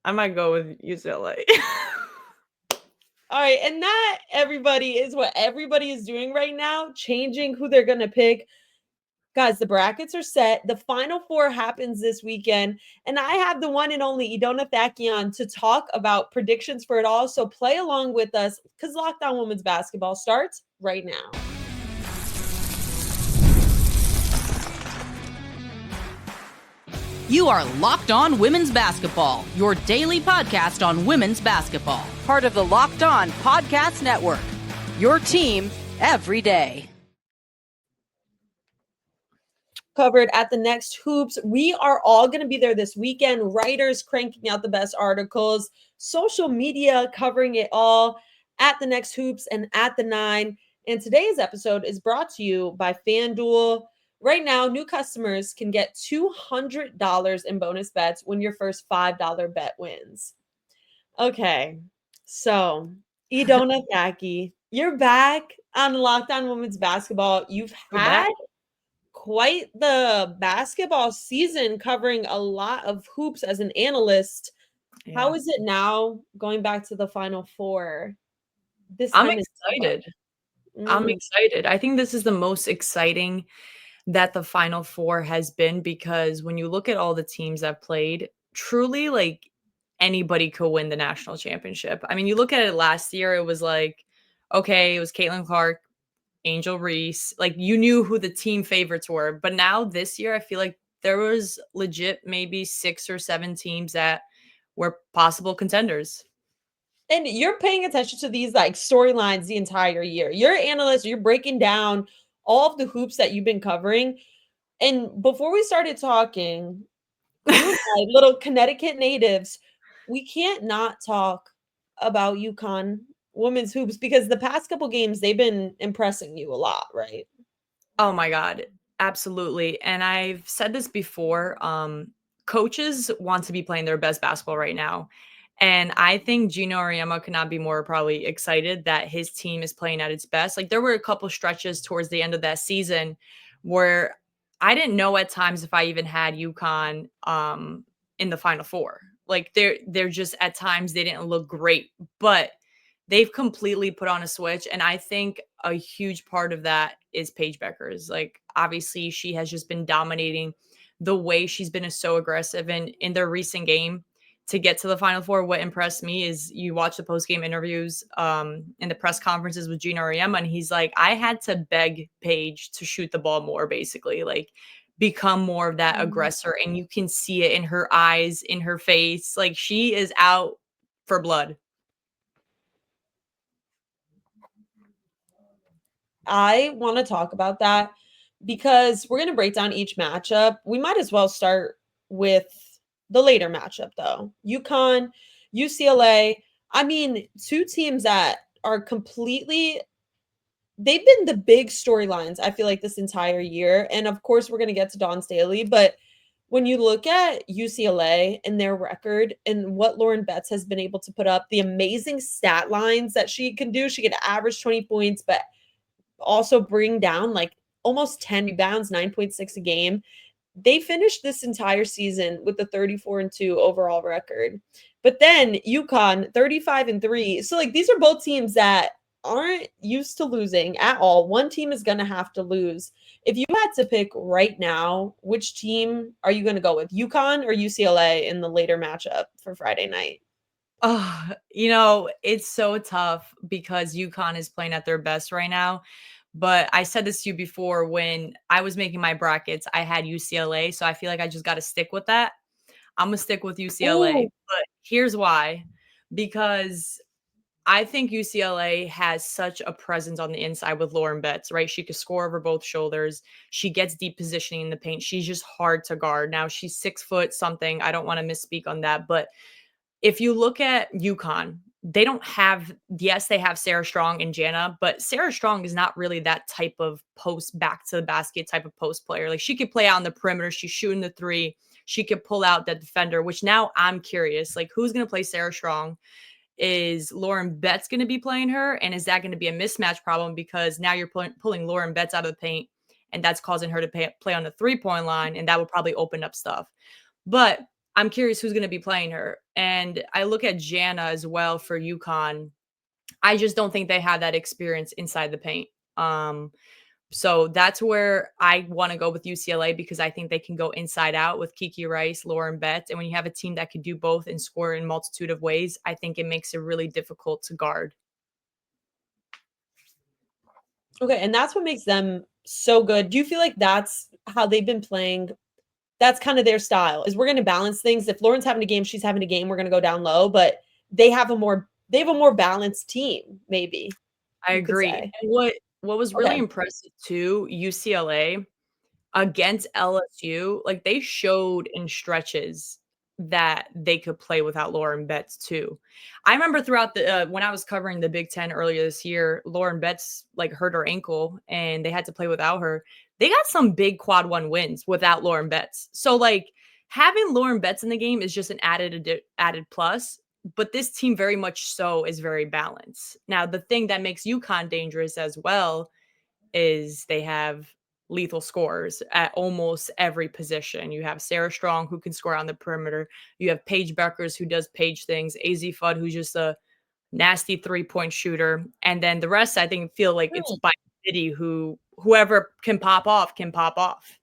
I might go with UCLA. All right, and that, everybody, is what everybody is doing right now, changing who they're going to pick. Guys, the brackets are set. The Final Four happens this weekend, and I have the one and only Edona Thaqi on to talk about predictions for it all. So play along with us because Lockdown Women's Basketball starts right now. You are Locked On Women's Basketball, your daily podcast on women's basketball. Part of the Locked On Podcast Network, your team every day. Covered at the Next Hoops. We are all going to be there this weekend. Writers cranking out the best articles, social media covering it all at the Next Hoops and at the 9. And today's episode is brought to you by FanDuel. Right now, new customers can get $200 in bonus bets when your first $5 bet wins. Okay, so Edona Thaqi, you're back on Lockdown Women's Basketball. You've had quite the basketball season covering a lot of hoops as an analyst. Yeah. How is it now going back to the Final Four? I'm excited. I'm excited. I think this is the most exciting that the Final Four has been because when you look at all the teams that played, truly like anybody could win the national championship. I mean, you look at it last year, it was like, okay, it was Caitlin Clark, Angel Reese, like you knew who the team favorites were. But now this year, I feel like there was legit maybe 6 or 7 teams that were possible contenders. And you're paying attention to these like storylines the entire year. You're an analyst, you're breaking down all of the hoops that you've been covering. And before we started talking, little Connecticut natives, we can't not talk about UConn women's hoops because the past couple games, they've been impressing you a lot, right? Oh my God, absolutely. And I've said this before, coaches want to be playing their best basketball right now. And I think Gino Auriemma could not be more probably excited that his team is playing at its best. Like there were a couple stretches towards the end of that season where I didn't know at times if I even had UConn in the Final Four. Like they're just at times they didn't look great, but they've completely put on a switch. And I think a huge part of that is Paige Bueckers. Like obviously she has just been dominating the way she's been so aggressive. And in their recent game, to get to the Final Four, what impressed me is you watch the post-game interviews and the press conferences with Gino Auriemma, and he's like, I had to beg Paige to shoot the ball more, basically, like become more of that aggressor. And you can see it in her eyes, in her face. Like she is out for blood. I want to talk about that because we're going to break down each matchup. We might as well start with the later matchup, though. UConn, UCLA. I mean, two teams that are completely, they've been the big storylines, I feel like, this entire year. And of course, we're going to get to Dawn Staley. But when you look at UCLA and their record and what Lauren Betts has been able to put up, the amazing stat lines that she can do, she can average 20 points, but also bring down like almost 10 rebounds, 9.6 a game. They finished this entire season with a 34-2 overall record. But then UConn 35-3. So like these are both teams that aren't used to losing at all. One team is going to have to lose. If you had to pick right now, which team are you going to go with? UConn or UCLA in the later matchup for Friday night? Oh, you know, it's so tough because UConn is playing at their best right now. But I said this to you before when I was making my brackets, I had UCLA. So I feel like I just got to stick with that. I'm going to stick with UCLA. Ooh. But here's why. Because I think UCLA has such a presence on the inside with Lauren Betts, right? She can score over both shoulders. She gets deep positioning in the paint. She's just hard to guard. Now she's 6 foot something. I don't want to misspeak on that. But if you look at UConn, they don't have, yes, they have Sarah Strong and Jana, but Sarah Strong is not really that type of post back to the basket type of post player. Like she could play out on the perimeter. She's shooting the 3. She could pull out that defender, which now I'm curious, like who's going to play Sarah Strong? Is Lauren Betts going to be playing her? And is that going to be a mismatch problem? Because now you're pulling Lauren Betts out of the paint and that's causing her to play on the 3-point line. And that would probably open up stuff. But I'm curious who's going to be playing her. And I look at Jana as well for UConn. I just don't think they have that experience inside the paint. So that's where I want to go with UCLA because I think they can go inside out with Kiki Rice, Lauren Betts. And when you have a team that can do both and score in a multitude of ways, I think it makes it really difficult to guard. Okay, and that's what makes them so good. Do you feel like that's how they've been playing? That's kind of their style. Is we're going to balance things. If Lauren's having a game, she's having a game. We're going to go down low, but they have a more balanced team. Maybe I agree. And what was really impressive too, UCLA against LSU, like they showed in stretches that they could play without Lauren Betts too. I remember throughout the when I was covering the Big Ten earlier this year, Lauren Betts like hurt her ankle and they had to play without her. They got some big quad one wins without Lauren Betts. So like having Lauren Betts in the game is just an added plus. But this team very much so is very balanced. Now, the thing that makes UConn dangerous as well is they have lethal scorers at almost every position. You have Sarah Strong, who can score on the perimeter. You have Paige Bueckers, who does Paige things. AZ Fudd, who's just a nasty three-point shooter. And then the rest, I think, feel like it's by committee whoever can pop off can pop off.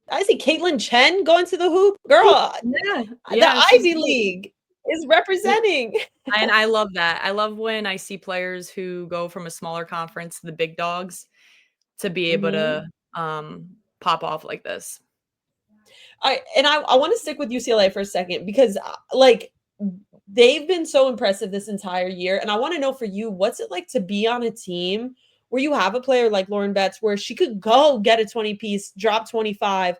I see Caitlin Chen going to the hoop. Girl, the Ivy League is representing. And I love that. I love when I see players who go from a smaller conference to the big dogs to be able to pop off like this. I want to stick with UCLA for a second because like they've been so impressive this entire year. And I want to know for you, what's it like to be on a team where you have a player like Lauren Betts, where she could go get a 20-piece, drop 25,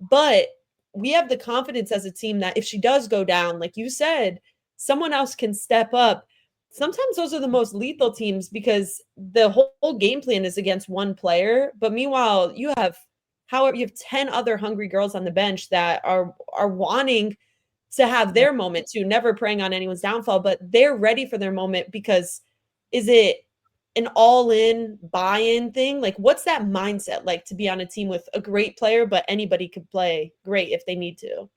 but we have the confidence as a team that if she does go down, like you said, someone else can step up. Sometimes those are the most lethal teams because the whole game plan is against one player. But meanwhile, you have 10 other hungry girls on the bench that are wanting to have their moment too, never preying on anyone's downfall, but they're ready for their moment because is it an all-in buy-in thing? Like, what's that mindset like to be on a team with a great player, but anybody could play great if they need to?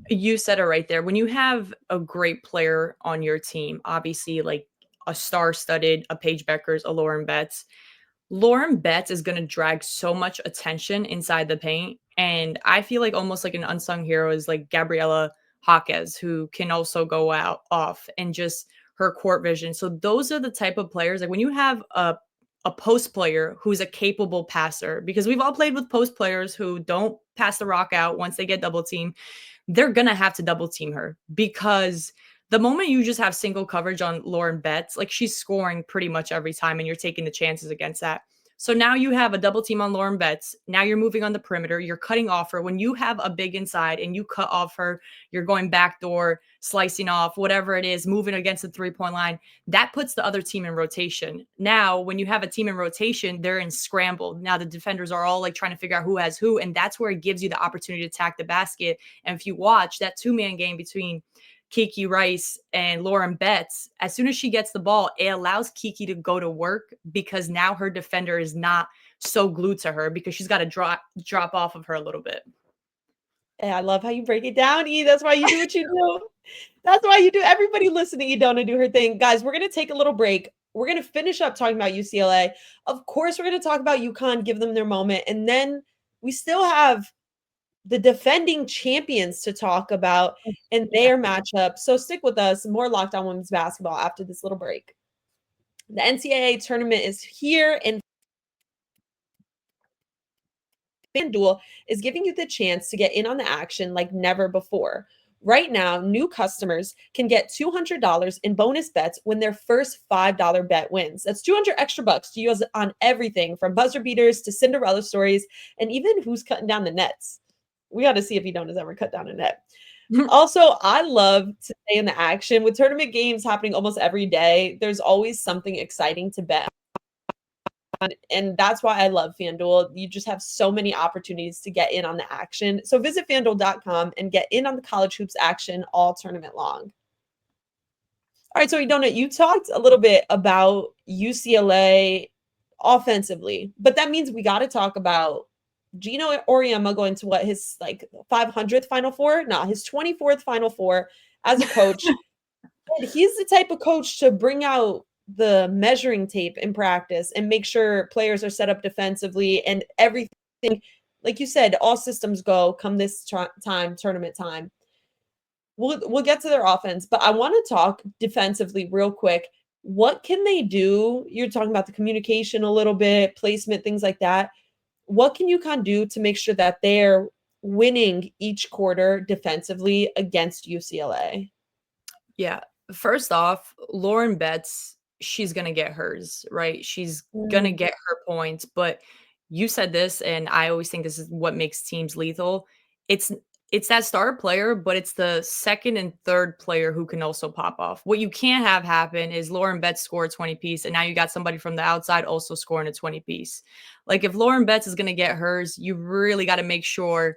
You said it right there. When you have a great player on your team, obviously like a star-studded, a Paige Bueckers, a Lauren Betts is going to drag so much attention inside the paint. And I feel like almost like an unsung hero is like Gabriela Jaquez, who can also go off and just her court vision. So those are the type of players, like when you have a post player who's a capable passer, because we've all played with post players who don't pass the rock out once they get double teamed, they're going to have to double team her because the moment you just have single coverage on Lauren Betts, like she's scoring pretty much every time and you're taking the chances against that. So now you have a double team on Lauren Betts. Now you're moving on the perimeter. You're cutting off her. When you have a big inside and you cut off her, you're going backdoor, slicing off, whatever it is, moving against the three-point line. That puts the other team in rotation. Now, when you have a team in rotation, they're in scramble. Now the defenders are all like trying to figure out who has who. And that's where it gives you the opportunity to attack the basket. And if you watch that two-man game between Kiki Rice and Lauren Betts, as soon as she gets the ball, it allows Kiki to go to work because now her defender is not so glued to her because she's got to drop off of her a little bit. Hey, I love how you break it down, E. That's why you do what you do. That's why you do. Everybody listening to Edona do her thing. Guys, we're going to take a little break. We're going to finish up talking about UCLA. Of course, we're going to talk about UConn, give them their moment. And then we still have the defending champions to talk about and their matchup. So stick with us. More Locked On Women's Basketball after this little break. The NCAA tournament is here, and FanDuel is giving you the chance to get in on the action like never before. Right now, new customers can get $200 in bonus bets when their first $5 bet wins. That's 200 extra bucks to use on everything from buzzer beaters to Cinderella stories and even who's cutting down the nets. We got to see if Edona's ever cut down a net. Also, I love to stay in the action. With tournament games happening almost every day, there's always something exciting to bet on. And that's why I love FanDuel. You just have so many opportunities to get in on the action. So visit FanDuel.com and get in on the college hoops action all tournament long. All right, so Edona, you talked a little bit about UCLA offensively, but that means we got to talk about Gino Auriemma going to his 500th Final Four? Nah, his 24th Final Four as a coach. And he's the type of coach to bring out the measuring tape in practice and make sure players are set up defensively and everything. Like you said, all systems go come this tournament time. We'll get to their offense, but I want to talk defensively real quick. What can they do? You're talking about the communication a little bit, placement, things like that. What can UConn do to make sure that they're winning each quarter defensively against UCLA? Yeah. First off, Lauren Betts, she's going to get hers, right? She's going to get her points. But you said this, and I always think this is what makes teams lethal. It's that star player, but it's the second and third player who can also pop off. What you can't have happen is Lauren Betts score a 20-piece, and now you got somebody from the outside also scoring a 20-piece. Like, if Lauren Betts is going to get hers, you really got to make sure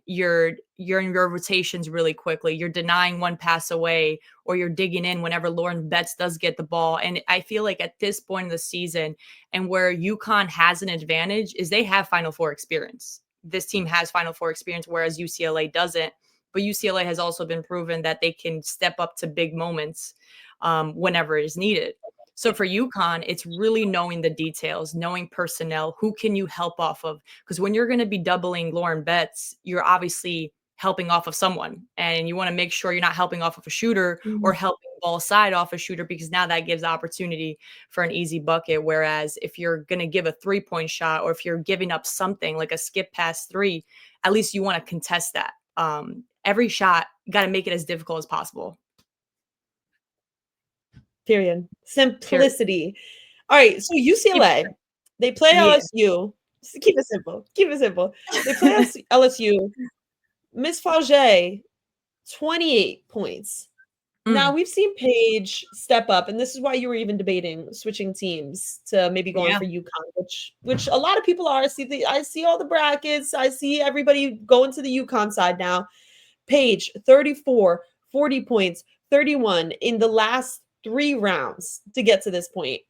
you're in your rotations really quickly. You're denying one pass away, or you're digging in whenever Lauren Betts does get the ball. And I feel like at this point in the season, and where UConn has an advantage, is they have Final Four experience. This team has Final Four experience, whereas UCLA doesn't. But UCLA has also been proven that they can step up to big moments whenever it is needed. So for UConn, it's really knowing the details, knowing personnel, who can you help off of? Because when you're going to be doubling Lauren Betts, you're obviously helping off of someone. And you want to make sure you're not helping off of a shooter or helping ball side off a shooter, because now that gives opportunity for an easy bucket. Whereas if you're going to give a 3-point shot, or if you're giving up something like a skip pass 3, at least you want to contest that. Every shot, you got to make it as difficult as possible. Period. Simplicity. All right. So UCLA, they play LSU. Keep it simple. Keep it simple. They play LSU. Miss Fauger, 28 points. Now we've seen Paige step up, and this is why you were even debating switching teams to maybe going for UConn, which a lot of people are. I see all the brackets. I see everybody going to the UConn side now. Paige, 34, 40 points, 31 in the last 3 rounds to get to this point.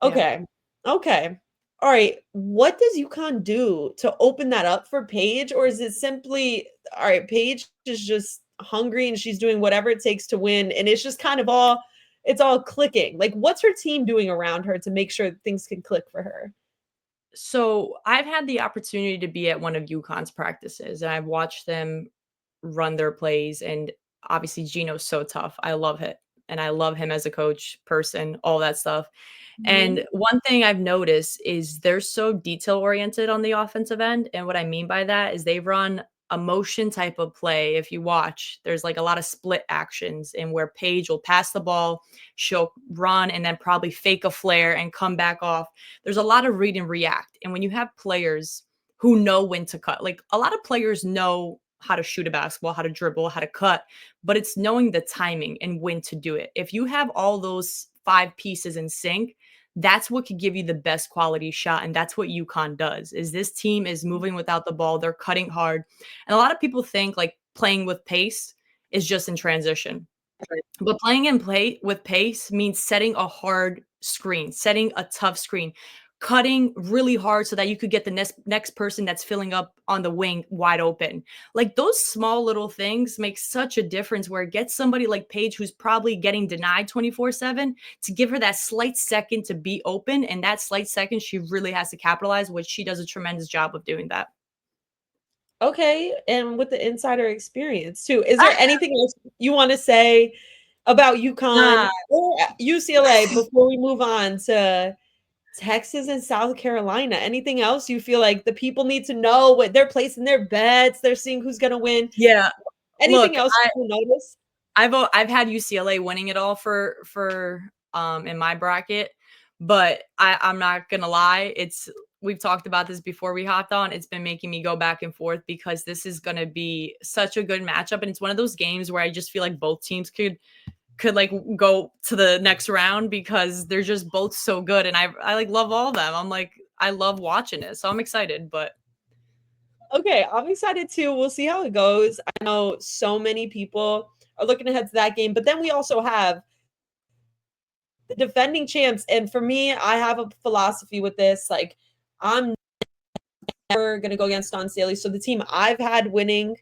Okay. Okay. All right. What does UConn do to open that up for Paige? Or is it simply, all right, Paige is just hungry and she's doing whatever it takes to win, and it's just kind of all clicking? Like, what's her team doing around her to make sure things can click for her? So I've had the opportunity to be at one of UConn's practices, and I've watched them run their plays. And obviously Gino's so tough. I love it. And I love him as a coach, person, all that stuff. And one thing I've noticed is they're so detail oriented on the offensive end. And what I mean by that is they run a motion type of play. If you watch, there's like a lot of split actions, and where Paige will pass the ball, she'll run and then probably fake a flare and come back off. There's a lot of read and react. And when you have players who know when to cut, like a lot of players know how to shoot a basketball, how to dribble, how to cut, but it's knowing the timing and when to do it. If you have all those 5 pieces in sync, that's what could give you the best quality shot. And that's what UConn does. Is this team is moving without the ball. They're cutting hard. And a lot of people think like playing with pace is just in transition. But playing with pace means setting a hard screen, setting a tough screen, cutting really hard so that you could get the next person that's filling up on the wing wide open. Like, those small little things make such a difference, where it gets somebody like Paige, who's probably getting denied 24/7, to give her that slight second to be open. And that slight second, she really has to capitalize, which she does a tremendous job of doing that. Okay. And with the insider experience too, is there anything else you want to say about UConn or UCLA before we move on to Texas and South Carolina? Anything else you feel like the people need to know? What they're placing their bets, they're seeing who's going to win. Yeah. Anything else you notice? I've had UCLA winning it all for in my bracket, but I'm not gonna lie. We've talked about this before we hopped on. It's been making me go back and forth, because this is gonna be such a good matchup, and it's one of those games where I just feel like both teams could like go to the next round, because they're just both so good, and I like love all of them. I'm like, I love watching it, so I'm excited. But okay, I'm excited too. We'll see how it goes. I know so many people are looking ahead to that game, but then we also have the defending champs. And for me, I have a philosophy with this. Like, I'm never going to go against Dawn Staley. So the team I've had winning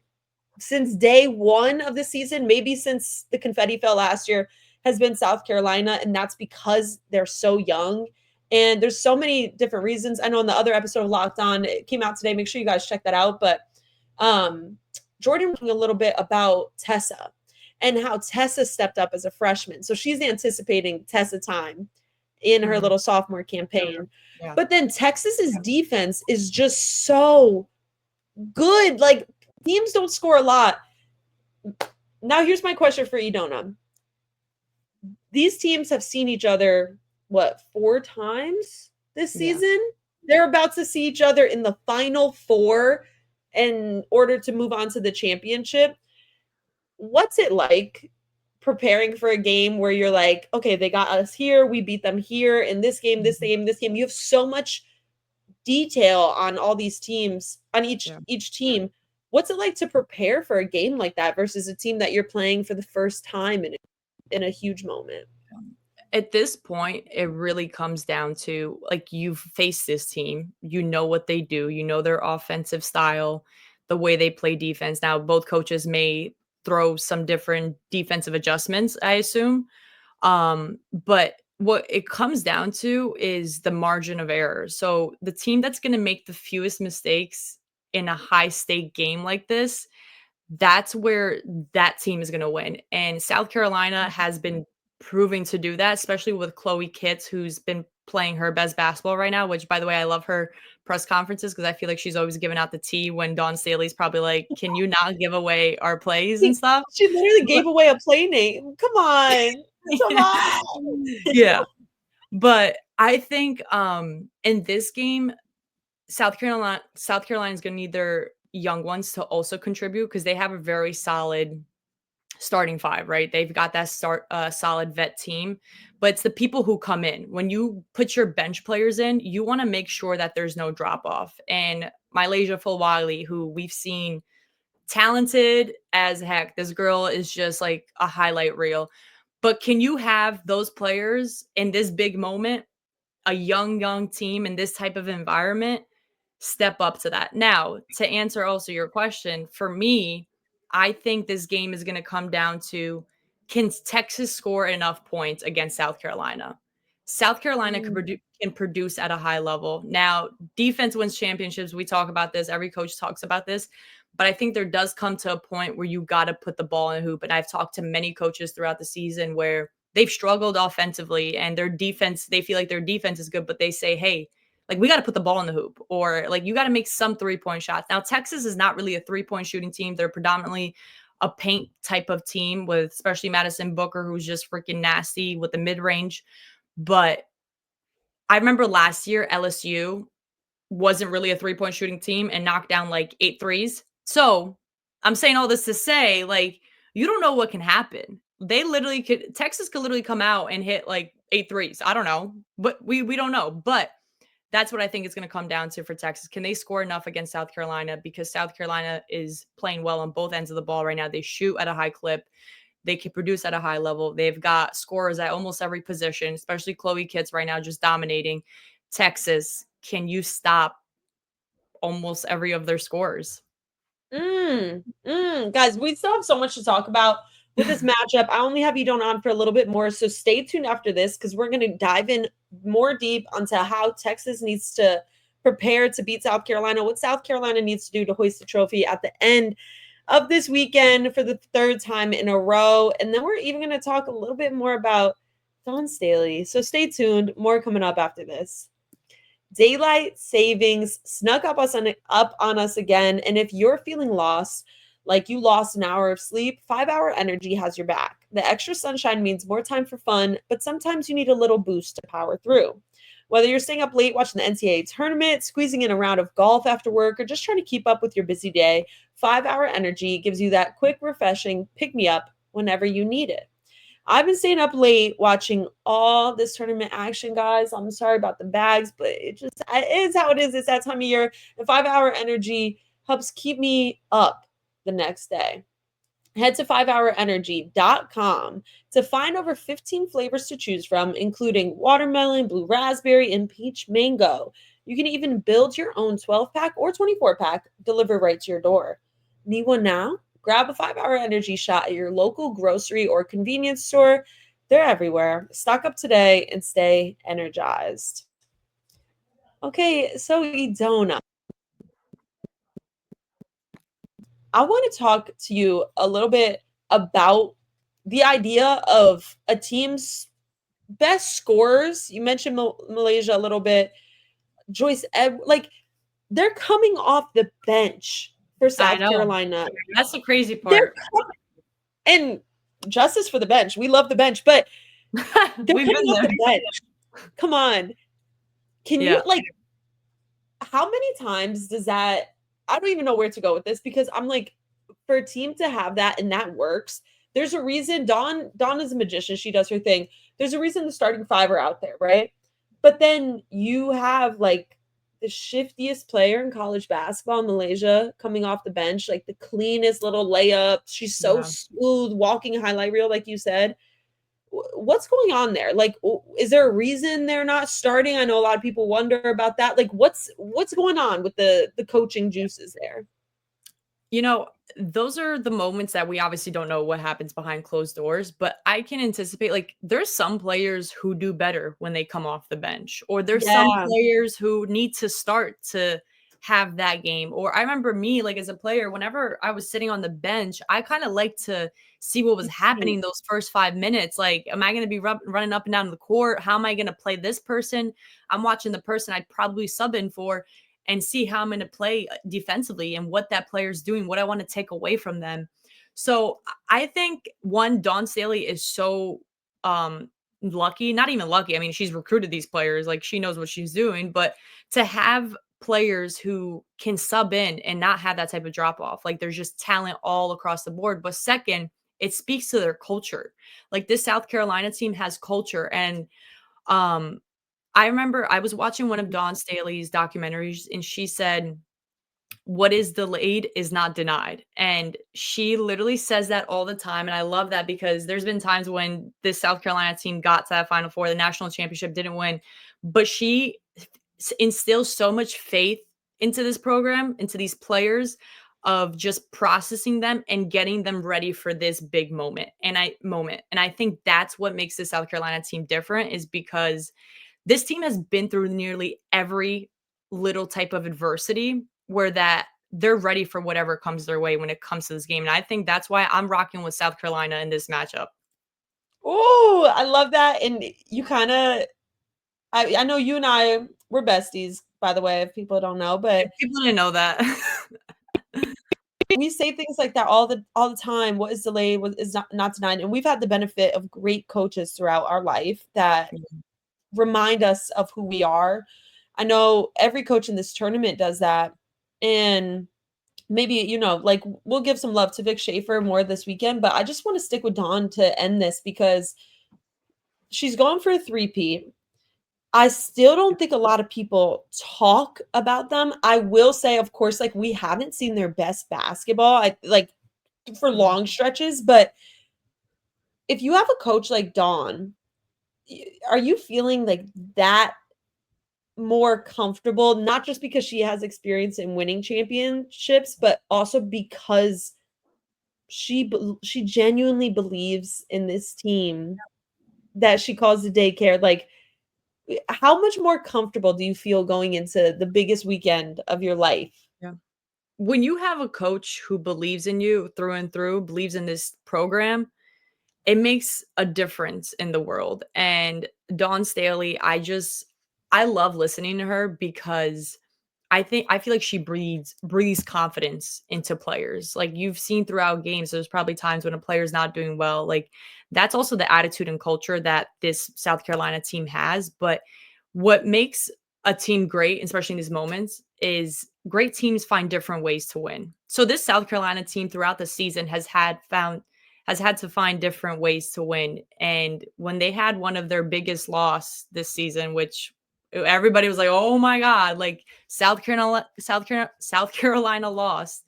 since day one of the season, maybe since the confetti fell last year, has been South Carolina. And that's because they're so young. And there's so many different reasons. I know in the other episode of Locked On, it came out today. Make sure you guys check that out. But Jordan talking a little bit about Tessa and how Tessa stepped up as a freshman. So she's anticipating Tessa time in her little sophomore campaign. Yeah. But then Texas's defense is just so good. Like, teams don't score a lot. Now, here's my question for Edona. These teams have seen each other, 4 times this season? They're about to see each other in the Final Four in order to move on to the championship. What's it like preparing for a game where you're like, okay, they got us here, we beat them here, in this game, this game, this game. You have so much detail on all these teams, on each team. What's it like to prepare for a game like that versus a team that you're playing for the first time in a huge moment? At this point, it really comes down to, like, you've faced this team, you know what they do, you know their offensive style, the way they play defense. Now, both coaches may throw some different defensive adjustments, I assume. But what it comes down to is the margin of error. So the team that's going to make the fewest mistakes in a high stake game like this, that's where that team is going to win. And South Carolina has been proving to do that, especially with Chloe Kitts, who's been playing her best basketball right now, which, by the way, I love her press conferences because I feel like she's always giving out the tea when Dawn Staley's probably like, can you not give away our plays and stuff? She literally gave away a play name. Come on. Come on. Yeah. But I think in this game, South Carolina is going to need their young ones to also contribute because they have a very solid starting 5, right? They've got that solid vet team, but it's the people who come in. When you put your bench players in, you want to make sure that there's no drop off. And Mylasia Fulwiley, who we've seen talented as heck, this girl is just like a highlight reel. But can you have those players in this big moment, a young team in this type of environment, step up to that? Now, to answer also your question, for me, I think this game is going to come down to, can Texas score enough points against South Carolina? South Carolina can produce at a high level. Now, defense wins championships. We talk about this. Every coach talks about this. But I think there does come to a point where you got to put the ball in the hoop. And I've talked to many coaches throughout the season where they've struggled offensively and their defense, they feel like their defense is good, but they say, hey, like, we got to put the ball in the hoop, or like, you got to make some 3-point shots. Now, Texas is not really a 3-point shooting team. They're predominantly a paint type of team, with especially Madison Booker, who's just freaking nasty with the mid-range. But I remember last year, LSU wasn't really a 3-point shooting team and knocked down like 8 threes. So I'm saying all this to say, like, you don't know what can happen. Texas could literally come out and hit like 8 threes. I don't know, but we don't know. But that's what I think it's going to come down to for Texas. Can they score enough against South Carolina? Because South Carolina is playing well on both ends of the ball right now. They shoot at a high clip. They can produce at a high level. They've got scorers at almost every position, especially Chloe Kitts right now just dominating. Texas, can you stop almost every of their scorers? Guys, we still have so much to talk about with this matchup. I only have Edona on for a little bit more, so stay tuned after this because we're going to dive in more deep onto how Texas needs to prepare to beat South Carolina, what South Carolina needs to do to hoist the trophy at the end of this weekend for the 3rd time in a row. And then we're even going to talk a little bit more about Dawn Staley. So stay tuned. More coming up after this. Daylight savings snuck up on us again. And if you're feeling lost, like you lost an hour of sleep, 5-Hour Energy has your back. The extra sunshine means more time for fun, but sometimes you need a little boost to power through. Whether you're staying up late watching the NCAA tournament, squeezing in a round of golf after work, or just trying to keep up with your busy day, 5-Hour Energy gives you that quick, refreshing pick-me-up whenever you need it. I've been staying up late watching all this tournament action, guys. I'm sorry about the bags, but it is how it is. It's that time of year. And 5-Hour Energy helps keep me up the next day. Head to 5hourenergy.com to find over 15 flavors to choose from, including watermelon, blue raspberry, and peach mango. You can even build your own 12-pack or 24-pack delivered right to your door. Need one now? Grab a 5-hour energy shot at your local grocery or convenience store. They're everywhere. Stock up today and stay energized. Okay, so Edona, I want to talk to you a little bit about the idea of a team's best scorers. You mentioned Malaysia a little bit. Joyce, like they're coming off the bench for I South know. Carolina. That's the crazy part. And justice for the bench. We love the bench, but they're We've coming been off there. the bench. Come on. Can you like how many times does that I don't even know where to go with this because I'm like, for a team to have that and that works, there's a reason Dawn is a magician. She does her thing. There's a reason the starting 5 are out there, right? But then you have like the shiftiest player in college basketball in Malaysia coming off the bench, like the cleanest little layup. She's so smooth, walking highlight reel, like you said. What's going on there? Like, is there a reason they're not starting? I know a lot of people wonder about that. Like, what's going on with the coaching juices there? You know, those are the moments that we obviously don't know what happens behind closed doors, but I can anticipate like there's some players who do better when they come off the bench, or there's some players who need to start to have that game. Or I remember me, like as a player, whenever I was sitting on the bench, I kind of like to see what was happening those first 5 minutes. Like, am I going to be running up and down the court? How am I going to play this person? I'm watching the person I'd probably sub in for and see how I'm going to play defensively and what that player's doing, what I want to take away from them. So I think Dawn Staley is so lucky, not even lucky. I mean, she's recruited these players, like she knows what she's doing, but to have players who can sub in and not have that type of drop off, like there's just talent all across the board. But second, it speaks to their culture. Like this South Carolina team has culture. And I remember I was watching one of Dawn Staley's documentaries and she said, what is delayed is not denied. And she literally says that all the time. And I love that because there's been times when this South Carolina team got to that Final Four, the national championship, didn't win, but she instills so much faith into this program, into these players, of just processing them and getting them ready for this big moment. And I think that's what makes the South Carolina team different, is because this team has been through nearly every little type of adversity where that they're ready for whatever comes their way when it comes to this game. And I think that's why I'm rocking with South Carolina in this matchup. Oh, I love that. And you kind of, I know you and I, we're besties, by the way, if people don't know, but people didn't know that. we say things like that all the time. What is delayed, what is not denied. And we've had the benefit of great coaches throughout our life that remind us of who we are. I know every coach in this tournament does that. And maybe, like we'll give some love to Vic Schaefer more this weekend, but I just want to stick with Dawn to end this because she's going for a 3-peat. I still don't think a lot of people talk about them. I will say, of course, like we haven't seen their best basketball, for long stretches, but if you have a coach like Dawn, are you feeling like that more comfortable, not just because she has experience in winning championships, but also because she genuinely believes in this team that she calls the daycare? Like, how much more comfortable do you feel going into the biggest weekend of your life? Yeah. When you have a coach who believes in you through and through, believes in this program, it makes a difference in the world. And Dawn Staley, I love listening to her because I feel like she breathes confidence into players. Like you've seen throughout games, there's probably times when a player's not doing well. Like that's also the attitude and culture that this South Carolina team has. But what makes a team great, especially in these moments, is great teams find different ways to win. So this South Carolina team throughout the season has had to find different ways to win. And when they had one of their biggest loss this season, which everybody was like, "Oh my God!" Like South Carolina lost.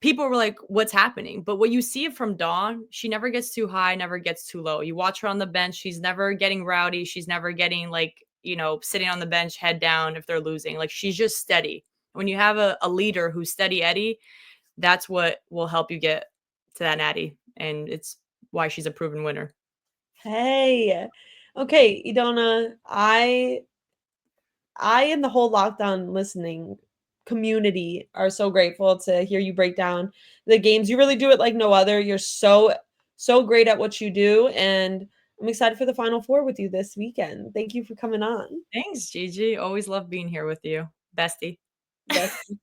People were like, "What's happening?" But what you see from Dawn, she never gets too high, never gets too low. You watch her on the bench; she's never getting rowdy. She's never getting like sitting on the bench, head down if they're losing. Like, she's just steady. When you have a leader who's steady Eddie, that's what will help you get to that natty. And it's why she's a proven winner. Hey, okay, Edona, I and the whole lockdown listening community are so grateful to hear you break down the games. You really do it like no other. You're so great at what you do, and I'm excited for the Final Four with you this weekend. Thank you for coming on. Thanks, Gigi. Always love being here with you. Bestie. Bestie.